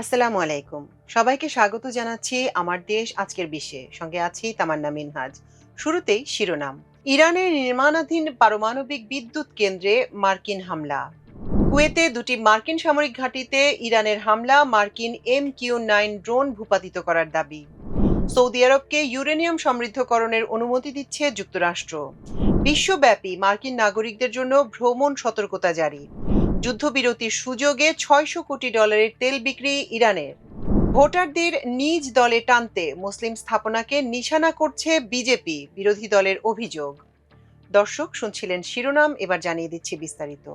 আসসালামু আলাইকুম। সবাইকে স্বাগত জানাচ্ছি আমার দেশ আজকের বিশ্বে। সঙ্গে আছি তামান্না মিনহাজ। শুরুতেই শিরোনাম। ইরানের নির্মাণাধীন পারমাণবিক বিদ্যুৎ কেন্দ্রে মার্কিন হামলা। কুয়েতে দুটি মার্কিন সামরিক ঘাঁটিতে ইরানের হামলা, মার্কিন MQ-9 ড্রোন ভূপাতিত করার দাবি। সৌদি আরবকে ইউরেনিয়াম সমৃদ্ধকরণের অনুমতি দিচ্ছে যুক্তরাষ্ট্র। বিশ্বব্যাপী মার্কিন নাগরিকদের জন্য ভ্রমণ সতর্কতা জারি। যুদ্ধবিরতির সুযোগে $600 কোটি তেল বিক্রি ইরানের। ভোটারদের নিজ দলে টানতে মুসলিম স্থাপনাকে নিশানা করছে বিজেপি, বিরোধী দলের অভিযোগ। দর্শক শুনছিলেন শিরোনাম, এবার জানিয়ে দিচ্ছি বিস্তারিত।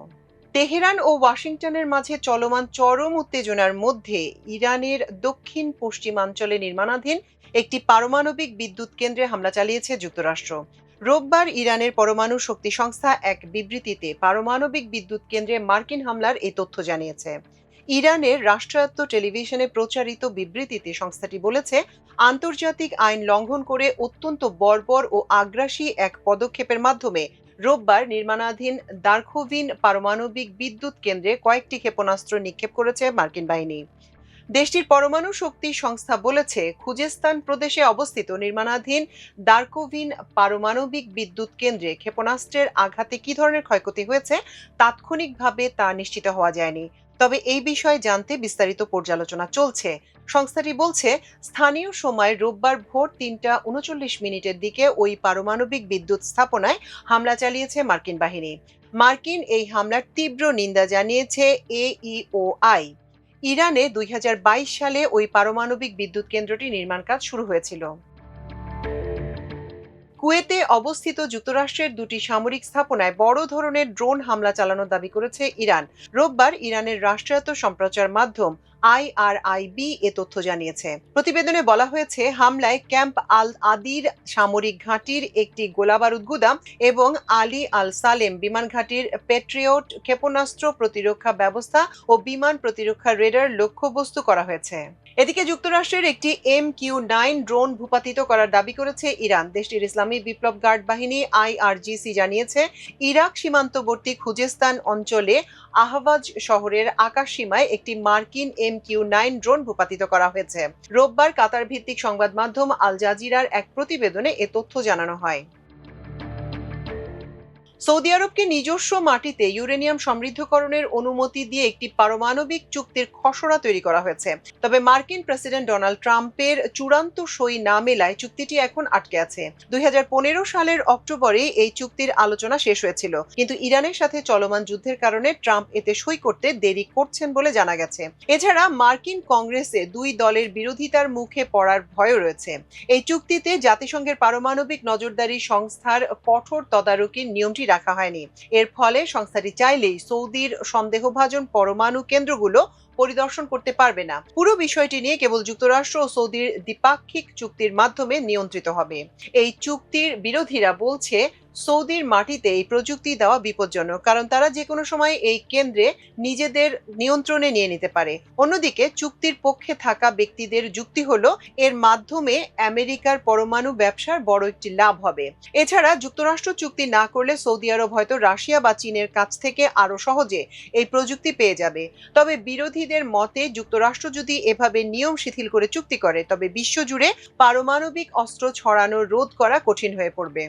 তেহরান ও ওয়াশিংটনের মাঝে চলমান চরম উত্তেজনার মধ্যে ইরানের দক্ষিণ পশ্চিমাঞ্চলে নির্মাণাধীন একটি পারমাণবিক বিদ্যুৎ কেন্দ্রে হামলা চালিয়েছে যুক্তরাষ্ট্র। রোববার ইরানের পরমাণু শক্তি সংস্থা এক বিবৃতিতে পারমাণবিক বিদ্যুৎ কেন্দ্রে মার্কিন হামলার এই তথ্য জানিয়েছে। ইরানের রাষ্ট্রায়ত্ত টেলিভিশনে প্রচারিত বিবৃতিতে সংস্থাটি বলেছে, আন্তর্জাতিক আইন লঙ্ঘন করে অত্যন্ত বর্বর ও আগ্রাসী এক পদক্ষেপের মাধ্যমে রোববার নির্মাণাধীন দারখোভিন পারমাণবিক বিদ্যুৎ কেন্দ্রে কয়েকটি ক্ষেপণাস্ত্র নিক্ষেপ করেছে মার্কিন বাহিনী। দেশটির পরমাণু শক্তি সংস্থা বলেছে, খুজেস্তান প্রদেশে অবস্থিত নির্মাণাধীন দারকোভিন পারমাণবিক বিদ্যুৎ কেন্দ্রে ক্ষেপণাস্ত্রের আঘাতে কী ধরনের ক্ষয়ক্ষতি হয়েছে তাৎক্ষণিকভাবে তা নিশ্চিত হওয়া যায়নি। তবে এই বিষয়ে জানতে বিস্তারিত পর্যালোচনা চলছে। সংস্থাটি বলছে, স্থানীয় সময় রোববার ভোর ৩টা ৩৯ মিনিটের দিকে ওই পারমাণবিক বিদ্যুৎ স্থাপনায় হামলা চালিয়েছে মার্কিন বাহিনী। মার্কিন এই হামলার তীব্র নিন্দা জানিয়েছে AEOI। ইরানে ২০২২ সালে ওই পারমাণবিক বিদ্যুৎ কেন্দ্রটি নির্মাণ কাজ শুরু হয়েছিল। কুয়েতে অবস্থিত যুক্তরাষ্ট্রের দুটি সামরিক স্থাপনায় বড় ধরনের ড্রোন হামলা চালানোর দাবি করেছে ইরান। রোববার ইরানের রাষ্ট্রায়ত্ত সম্প্রচার মাধ্যম IRIB এ তথ্য জানিয়েছে। প্রতিবেদনে বলা হয়েছে, হামলায় ক্যাম্প আল আদির সামরিক ঘাঁটির একটি গোলাবারুদ গুদাম এবং আলী আল সালেম বিমান ঘাঁটির প্যাট্রিয়ট ক্ষেপণাস্ত্র প্রতিরক্ষা ব্যবস্থা ও বিমান প্রতিরক্ষা রেডার লক্ষ্যবস্তু করা হয়েছে। এদিকে যুক্তরাষ্ট্রের একটি MQ-9 ড্রোন ভূপাতিত করার দাবি করেছে ইরান। দেশটির ইসলামী বিপ্লব গার্ড বাহিনী IRGC জানিয়েছে, ইরাক সীমান্তবর্তী খুজেস্তান অঞ্চলে আহওয়াজ শহরের আকাশসীমায় একটি মার্কিন MQ-9 ড্রোন ভূপাতিত করা হয়েছে। রোববার কাতার ভিত্তিক সংবাদ মাধ্যম আল জাজিরার এক প্রতিবেদনে এ তথ্য জানানো হয়। সৌদি আরবকে নিজস্ব মাটিতে ইউরেনিয়াম সমৃদ্ধকরণের অনুমতি দিয়ে একটি পারমাণবিক চুক্তির খসড়া তৈরি করা হয়েছে। তবে মার্কিন প্রেসিডেন্ট ডোনাল্ড ট্রাম্পের চূড়ান্ত সই না মেলায় চুক্তিটি এখন আটকে আছে। ২০১৫ সালের অক্টোবরে এই চুক্তির আলোচনা শেষ হয়েছিল, কিন্তু ইরানের সাথে চলমান যুদ্ধের কারণে ট্রাম্প এতে সই করতে দেরি করছেন বলে জানা গেছে। এছাড়া মার্কিন কংগ্রেসে দুই দলের বিরোধিতার মুখে পড়ার ভয়ও রয়েছে। এই চুক্তিতে জাতিসংঘের পারমাণবিক নজরদারি সংস্থার কঠোর তদারকির নিয়মটি রাখা হয়নি। এর ফলে সংস্থাটি চাইলেই সৌদির সন্দেহভাজন পরমাণু কেন্দ্রগুলো পরিদর্শন করতে পারবে না। পুরো বিষয়টি নিয়ে কেবল যুক্তরাষ্ট্র ও সৌদির দ্বিপাক্ষিক চুক্তির মাধ্যমে নিয়ন্ত্রিত হবে। এই চুক্তির বিরোধীরা বলছে, সৌদির মাটিতে এই প্রযুক্তি দেওয়া বিপজ্জনক, কারণ তারা যে কোনো সময় এই কেন্দ্রে নিজেদের নিয়ন্ত্রণে নিয়ে নিতে পারে। অন্যদিকে চুক্তির পক্ষে থাকা ব্যক্তিদের যুক্তি হলো, এর মাধ্যমে আমেরিকার পরমাণু ব্যবসার বড় একটি লাভ হবে। এছাড়া যুক্তরাষ্ট্র চুক্তি না করলে সৌদি আরব হয়তো রাশিয়া বা চীনের কাছ থেকে আরো সহজে এই প্রযুক্তি পেয়ে যাবে। তবে বিরোধীদের মতে, যুক্তরাষ্ট্র যদি এভাবে নিয়ম শিথিল করে চুক্তি করে, তবে বিশ্বজুড়ে পারমাণবিক অস্ত্র ছড়ানো রোধ করা কঠিন হয়ে পড়বে।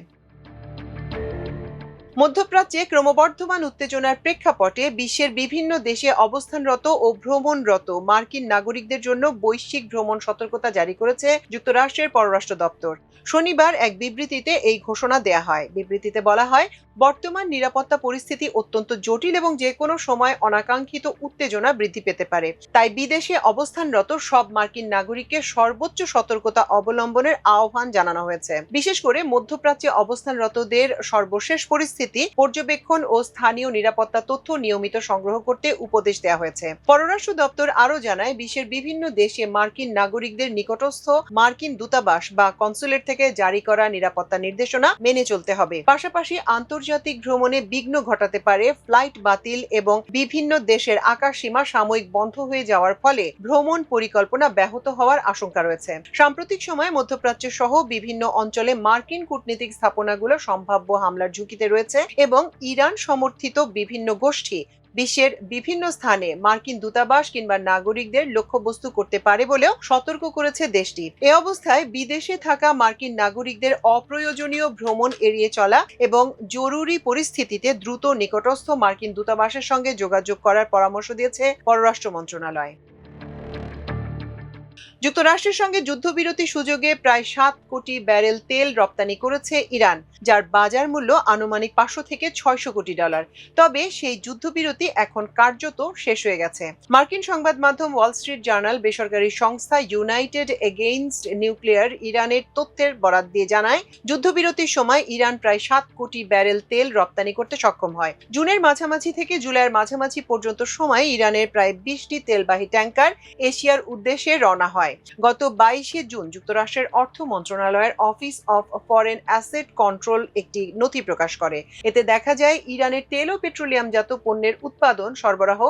মধ্যপ্রাচ্যে ক্রমবর্ধমান উত্তেজনার প্রেক্ষাপটে বিশ্বের বিভিন্ন দেশে অবস্থানরত ও ভ্রমণরত মার্কিন নাগরিকদের জন্য বৈশ্বিক ভ্রমণ সতর্কতা জারি করেছে যুক্তরাষ্ট্রের পররাষ্ট্র দপ্তর। শনিবার এক বিবৃতিতে এই ঘোষণা দেয়া হয়। বিবৃতিতে বলা হয়, বর্তমান নিরাপত্তা পরিস্থিতি অত্যন্ত জটিল এবং যে কোনো সময় অনাকাঙ্ক্ষিত উত্তেজনা বৃদ্ধি পেতে পারে। তাই বিদেশে অবস্থানরত সব মার্কিন নাগরিককে সর্বোচ্চ সতর্কতা অবলম্বনের আহ্বান জানানো হয়েছে। বিশেষ করে মধ্যপ্রাচ্যে অবস্থানরতদের সর্বশেষ পরিস্থিতি পর্যবেক্ষণ ও স্থানীয় নিরাপত্তা তথ্য নিয়মিত সংগ্রহ করতে উপদেশ দেওয়া হয়েছে। পররাষ্ট্র দপ্তর আরও জানায়, বিশ্বের বিভিন্ন দেশে মার্কিন নাগরিকদের নিকটস্থ মার্কিন দূতাবাস বা কনসুলেট থেকে জারি করা নিরাপত্তা নির্দেশনা মেনে চলতে হবে। পাশাপাশি আন্তর্জাতিক ভ্রমণে বিঘ্ন ঘটাতে পারে ফ্লাইট বাতিল এবং বিভিন্ন দেশের আকাশসীমা সাময়িক বন্ধ হয়ে যাওয়ার ফলে ভ্রমণ পরিকল্পনা ব্যাহত হওয়ার আশঙ্কা রয়েছে। সাম্প্রতিক সময়ে মধ্যপ্রাচ্য সহ বিভিন্ন অঞ্চলে মার্কিন কূটনীতিক স্থাপনাগুলো সম্ভাব্য হামলার ঝুঁকিতে রয়েছে এবং ইরান সমর্থিত বিভিন্ন গোষ্ঠী বিশ্বের বিভিন্ন স্থানে মার্কিন দূতাবাস কিংবা নাগরিকদের লক্ষ্যবস্তু করতে পারে বলেও সতর্ক করেছে দেশটি। এ অবস্থায় বিদেশে থাকা মার্কিন নাগরিকদের অপ্রয়োজনীয় ভ্রমণ এড়িয়ে চলা এবং জরুরি পরিস্থিতিতে দ্রুত নিকটস্থ মার্কিন দূতাবাসের সঙ্গে যোগাযোগ করার পরামর্শ দিয়েছে পররাষ্ট্র মন্ত্রণালয়। যুক্তরাষ্ট্রের সঙ্গে যুদ্ধবিরতি সুযোগে প্রায় 7 কোটি ব্যারেল তেল রপ্তানি করেছে ইরান, যার বাজার মূল্য আনুমানিক 500 থেকে 600 কোটি ডলার। তবে সেই যুদ্ধবিরতি এখন কার্যত শেষ হয়ে গেছে। মার্কিন সংবাদ মাধ্যম ওয়াল স্ট্রিট জার্নাল বেসরকারি সংস্থা ইউনাইটেড এগেইনস্ট নিউক্লিয়ার ইরানের তথ্যের বরাত দিয়ে জানায়, যুদ্ধবিরতির সময় ইরান প্রায় 7 কোটি ব্যারেল তেল রপ্তানি করতে সক্ষম হয়। জুনের মাঝামাঝি থেকে জুলাইয়ের মাঝামাঝি পর্যন্ত সময় ইরানের প্রায় 20টি তেলবাহী ট্যাঙ্কার এশিয়ার উদ্দেশ্যে রওনা হয়। গত 22শে জুন যুক্তরাষ্ট্রের অর্থ মন্ত্রণালয়ের office of foreign asset control একটি নথি প্রকাশ করে। এতে দেখা যায়, ইরানের তেল ও পেট্রোলিয়ামজাত পণ্যের উৎপাদন, সরবরাহ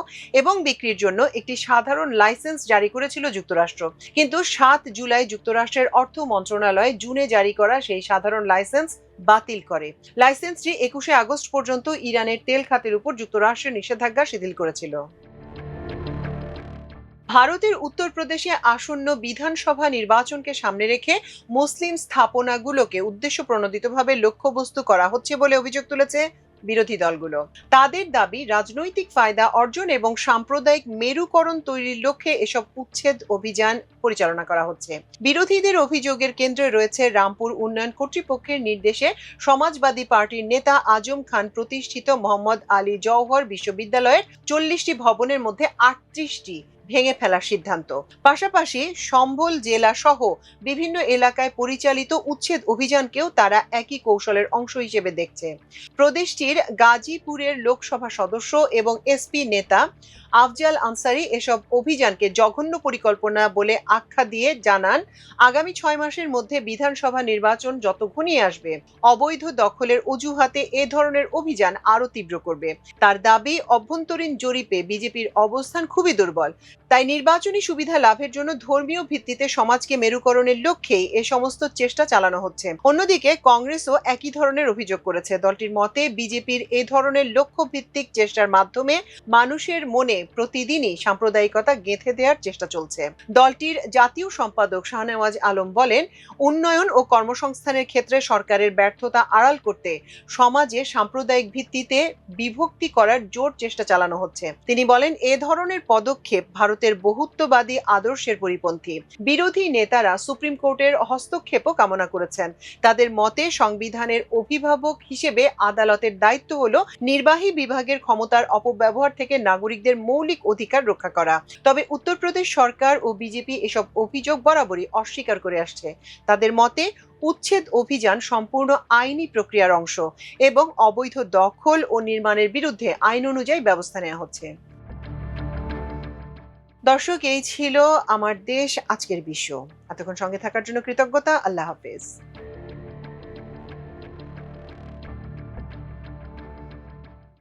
এবং বিক্রির জন্য একটি সাধারণ লাইসেন্স জারি করেছিল যুক্তরাষ্ট্র। কিন্তু 7 জুলাই যুক্তরাষ্ট্রের অর্থ মন্ত্রণালয় জুনে জারি করা সেই সাধারণ লাইসেন্স বাতিল করে। লাইসেন্সটি 21শে আগস্ট পর্যন্ত ইরানের তেল খাতের উপর যুক্তরাষ্ট্রের নিষেধাজ্ঞা শিথিল করেছিল। ভারতের উত্তরপ্রদেশে আসন্ন বিধানসভা নির্বাচনকে সামনে রেখে মুসলিম স্থাপনাগুলোকে উদ্দেশ্যপ্রণোদিতভাবে লক্ষ্যবস্তু করা হচ্ছে বলে অভিযোগ তুলেছে বিরোধী দলগুলো। তাদের দাবি, রাজনৈতিক ফায়দা অর্জন এবং সাম্প্রদায়িক মেরুকরণ তৈরির লক্ষ্যে এসব উচ্ছেদ অভিযান পরিচালনা করা হচ্ছে। বিরোধীদের অভিযোগের কেন্দ্রে রয়েছে রামপুর উন্নয়ন কর্তৃপক্ষের নির্দেশে সমাজবাদী পার্টির নেতা আজম খান প্রতিষ্ঠিত মোহাম্মদ আলী জওহর বিশ্ববিদ্যালয়ের 40টি ভবনের মধ্যে 38টি ভেঙে ফেলার সিদ্ধান্ত। পাশাপাশি সম্বল জেলা সহ বিভিন্ন এলাকায় পরিচালিত উচ্ছেদ অভিযানকেও তারা একই কৌশলের অংশ হিসেবে দেখছে। প্রদেশটির গাজীপুরের লোকসভা সদস্য এবং এসপি নেতা আফজাল আনসারি এসব অভিযানকে জঘন্য পরিকল্পনা বলে আখ্যা দিয়ে জানান, আগামী 6 মাসের মধ্যে বিধানসভা নির্বাচন যত ঘনিয়ে আসবে, অবৈধ দখলের অজুহাতে এ ধরনের অভিযান আরো তীব্র করবে। তার দাবি, অভ্যন্তরীণ জরিপে বিজেপির অবস্থান খুবই দুর্বল। তাই নির্বাচনী সুবিধা লাভের জন্য ধর্মীয় ভিত্তিতে সমাজকে মেরুকরণের লক্ষ্যেই এ সমস্ত চেষ্টা চালানো হচ্ছে। অন্যদিকে কংগ্রেসও একই ধরনের অভিযোগ করেছে। দলটির মতে, বিজেপির এ ধরনের লক্ষ্যভিত্তিক চেষ্টার মাধ্যমে মানুষের মনে প্রতিদিনই সাম্প্রদায়িকতা গেঁথে দেওয়ার চেষ্টা চলছে। দলটির জাতীয় সম্পাদক শাহনেওয়াজ আলম বলেন, উন্নয়ন ও কর্মসংস্থানের ক্ষেত্রে সরকারের ব্যর্থতা আড়াল করতে সমাজে সাম্প্রদায়িক ভিত্তিতে বিভক্তি করার জোর চেষ্টা চালানো হচ্ছে। তিনি বলেন, এ ধরনের পদক্ষেপ ভারতের বহুত্ববাদী আদর্শের পরিপন্থী। বিরোধী নেতারা সুপ্রিম কোর্টের হস্তক্ষেপও কামনা করেছেন। তাদের মতে, সংবিধানের অভিভাবক হিসেবে আদালতের দায়িত্ব হলো নির্বাহী বিভাগের ক্ষমতার অপব্যবহার থেকে নাগরিকদের মৌলিক অধিকার রক্ষা করা। তবে উত্তরপ্রদেশ সরকার ও বিজেপি এসব অভিযোগ বরাবরই অস্বীকার করে আসছে। তাদের মতে, উচ্ছেদ অভিযান সম্পূর্ণ আইনি প্রক্রিয়ার অংশ এবং অবৈধ দখল ও নির্মাণের বিরুদ্ধে আইন অনুযায়ী ব্যবস্থা নেওয়া হচ্ছে। দর্শক, এই ছিল আমার দেশ আজকের বিশ্ব। এতক্ষণ সঙ্গে থাকার জন্য কৃতজ্ঞতা। আল্লাহ হাফেজ।